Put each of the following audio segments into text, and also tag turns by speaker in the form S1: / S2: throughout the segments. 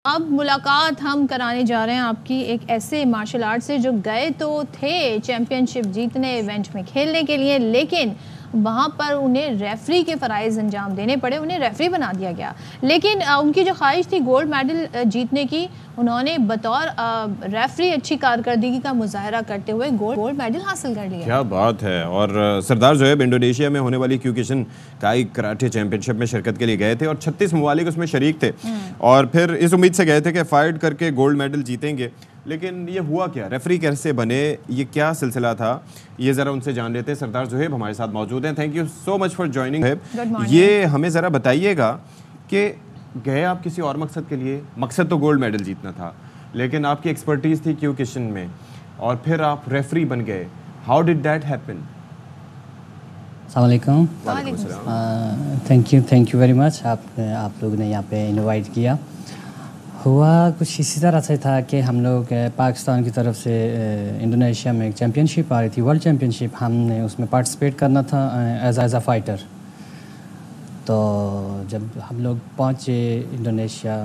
S1: अब मुलाकात हम कराने जा रहे हैं आपकी एक ऐसे मार्शल आर्ट से जो गए तो थे चैंपियनशिप जीतने इवेंट में खेलने के लिए, लेकिन वहाँ पर उन्हें रेफरी के फ़राइज़ अंजाम देने पड़े, उन्हें रेफरी बना दिया गया। लेकिन उनकी जो ख्वाहिश थी गोल्ड मेडल जीतने की, उन्होंने बतौर रेफरी अच्छी कारकर्दगी का मुजाहरा करते हुए गोल्ड मेडल हासिल कर लिया।
S2: क्या बात है। और सरदार ज़ोएब इंडोनेशिया में होने वाली क्यूकिशन काई कराटे चैंपियनशिप में शिरकत के लिए गए थे और 36 ममालिक उसमें शरीक थे और फिर इस उम्मीद से गए थे कि फाइट करके गोल्ड मेडल जीतेंगे। लेकिन ये हुआ क्या, रेफरी कैसे बने, ये क्या सिलसिला था, ये ज़रा उनसे जान लेते हैं। सरदार ज़ोएब हमारे साथ मौजूद हैं। Thank you so much for joining. ये हमें ज़रा बताइएगा कि गए आप किसी और मकसद के लिए, मकसद तो गोल्ड मेडल जीतना था, लेकिन आपकी एक्सपर्टीज़ थी क्यूकिशन में और फिर आप रेफरी बन गए। How did that happen?
S3: अस्सलाम वालेकुम। Thank you very much. आप लोगों ने यहाँ पे इनवाइट किया। हुआ कुछ इसी तरह से था कि हम लोग पाकिस्तान की तरफ से इंडोनेशिया में एक चैम्पियनशिप आ रही थी, वर्ल्ड चैम्पियनशिप। हमने उसमें पार्टिसिपेट करना था एज अ फाइटर। तो जब हम लोग पहुँचे इंडोनेशिया,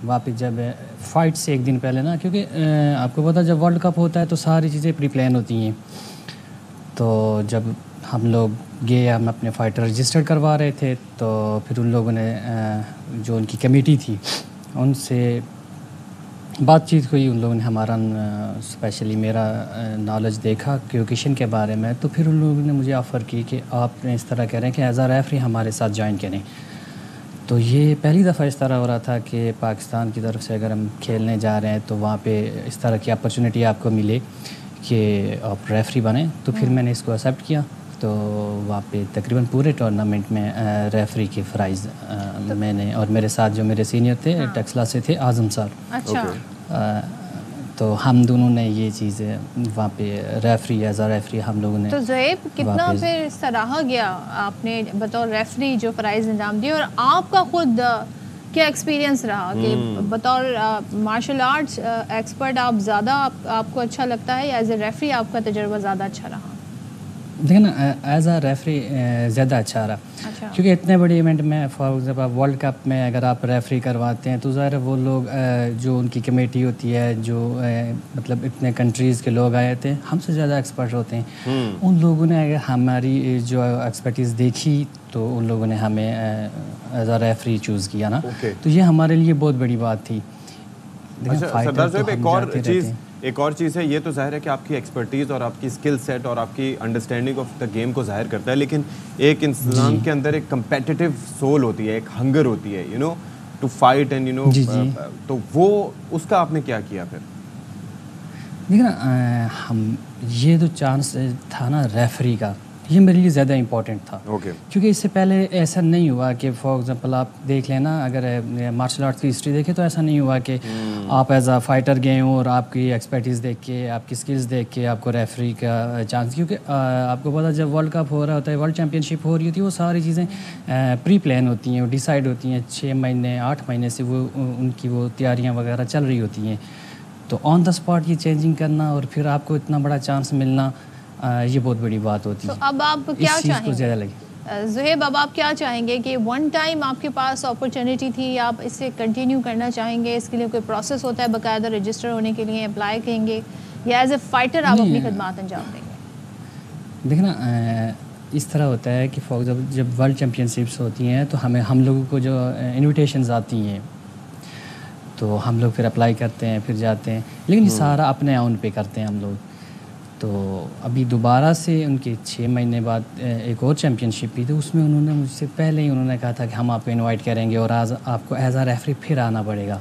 S3: वहाँ पे जब फ़ाइट से एक दिन पहले ना, क्योंकि आपको पता जब वर्ल्ड कप होता है तो सारी चीज़ें प्री प्लान होती हैं। तो जब हम लोग गए, हम अपने फ़ाइटर रजिस्टर करवा रहे थे, तो फिर उन लोगों ने जो उनकी कमेटी थी उनसे बातचीत हुई। उन लोगों ने हमारा स्पेशली मेरा नॉलेज देखा क्यूकिशन के बारे में। तो फिर उन लोगों ने मुझे ऑफ़र की कि आप इस तरह कह रहे हैं कि एज आ रेफरी हमारे साथ ज्वाइन करें। तो ये पहली दफ़ा इस तरह हो रहा था कि पाकिस्तान की तरफ से अगर हम खेलने जा रहे हैं तो वहाँ पे इस तरह की अपॉर्चुनिटी आपको मिले कि आप रेफरी बने। तो फिर मैंने इसको एक्सेप्ट किया। तो वहाँ पे तकरीबन पूरे टूर्नामेंट में रेफरी के फ़राइज़ मैंने और मेरे साथ जो मेरे सीनियर थे टेक्सला से थे, आज़म सर।
S1: अच्छा।
S3: तो हम दोनों ने ये चीज़ें वहाँ पे रेफरी एज आ रेफरी हम लोगों ने।
S1: तो ज़ोएब कितना फिर सराहा गया आपने बतौर रेफरी जो फ़राइज़ अंजाम दिए, और आपका खुद क्या एक्सपीरियंस रहा कि बतौर मार्शल आर्ट्स एक्सपर्ट आप ज़्यादा आपको अच्छा लगता है या एज ए रेफरी आपका तजुर्बा ज़्यादा अच्छा रहा?
S3: देखिए ना, एज आ रेफरी ज़्यादा अच्छा रहा।
S1: अच्छा।
S3: क्योंकि इतने बड़े इवेंट में फॉर एग्जाम्पल वर्ल्ड कप में अगर आप रेफरी करवाते हैं तो ज़ाहिर है वो लोग जो उनकी कमेटी होती है, जो मतलब इतने कंट्रीज़ के लोग आए थे, हमसे ज़्यादा एक्सपर्ट होते हैं। उन लोगों ने अगर हमारी जो एक्सपर्टीज़ देखी तो उन लोगों ने हमें एज आ रेफरी चूज़ किया ना। तो ये हमारे लिए बहुत बड़ी बात थी।
S2: सरदार ज़ोएब एक और चीज़ है, ये तो जाहिर है कि आपकी एक्सपर्टीज़ और आपकी स्किल सेट और आपकी अंडरस्टैंडिंग ऑफ द गेम को जाहिर करता है, लेकिन एक इंसान के अंदर एक कम्पेटिटिव सोल होती है, एक हंगर होती है, you know, to fight and you know. तो वो उसका आपने क्या किया फिर?
S3: देखिए ना, हम ये जो चांस था ना रेफरी का, ये मेरे लिए ज़्यादा इम्पोर्टेंट था। क्योंकि इससे पहले ऐसा नहीं हुआ कि फॉर एग्जांपल आप देख लेना, अगर मार्शल आर्ट्स की हिस्ट्री देखें तो ऐसा नहीं हुआ कि आप एज आ फाइटर गए हो और आपकी एक्सपर्टीज़ देख के, आपकी स्किल्स देख के आपको रेफरी का चांस। क्योंकि आपको पता जब वर्ल्ड कप हो रहा होता है, वर्ल्ड चैम्पियनशिप हो रही होती है, वो सारी चीज़ें प्री प्लान होती हैं, वो डिसाइड होती हैं। 6 महीने 8 महीने से वो उनकी वो तैयारियाँ वगैरह चल रही होती हैं। तो ऑन द स्पॉट ये चेंजिंग करना और फिर आपको इतना बड़ा चांस मिलना, ये बहुत बड़ी बात होती है।
S1: तो अब आप क्या चाहेंगे ज़ोएब, अब आप क्या चाहेंगे कि वन टाइम आपके पास अपॉर्चुनिटी थी, आप इसे कंटिन्यू करना चाहेंगे? इसके लिए कोई प्रोसेस होता है बाकायदा रजिस्टर होने के लिए, अप्लाई करेंगे, या एज ए फाइटर आप अपनी खदमात अंजाम देंगे?
S3: देखना, इस तरह होता है कि फॉर एग्जाम्पल जब वर्ल्ड चैम्पियनशिप्स होती हैं तो हम लोगों को जो इन्विटेशंस आती हैं तो हम लोग फिर अप्लाई करते हैं, फिर जाते हैं, लेकिन सारा अपने ऑन पे करते हैं हम लोग। तो अभी दोबारा से उनके 6 महीने बाद एक और चैम्पियनशिप भी थी, उसमें उन्होंने मुझसे पहले ही उन्होंने कहा था कि हम आपको इनवाइट करेंगे और आज आपको एज आ रेफरी फिर आना पड़ेगा।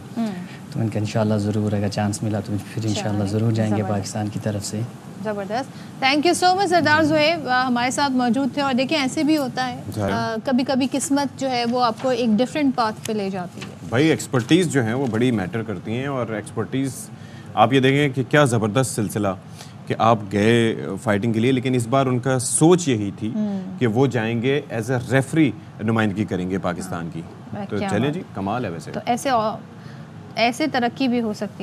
S3: तो उनका इंशाल्लाह ज़रूर अगर चांस मिला तो फिर इंशाल्लाह ज़रूर जाएंगे पाकिस्तान की तरफ से।
S1: ज़बरदस्त, थैंक यू सो मच सरदार ज़ोएब, हमारे साथ मौजूद थे। और देखिए ऐसे भी होता है, कभी कभी किस्मत जो है वो आपको एक डिफरेंट पाथ पे ले जाती है।
S2: भाई एक्सपर्टीज़ जो है वो बड़ी मैटर करती हैं, और एक्सपर्टीज़ आप ये देखें कि क्या ज़बरदस्त सिलसिला कि आप गए फाइटिंग के लिए, लेकिन इस बार उनका सोच यही थी कि वो जाएंगे एज अ रेफरी, नुमाइंदगी करेंगे पाकिस्तान की। तो चले जी, कमाल है वैसे।
S1: तो ऐसे तरक्की भी हो सकती है।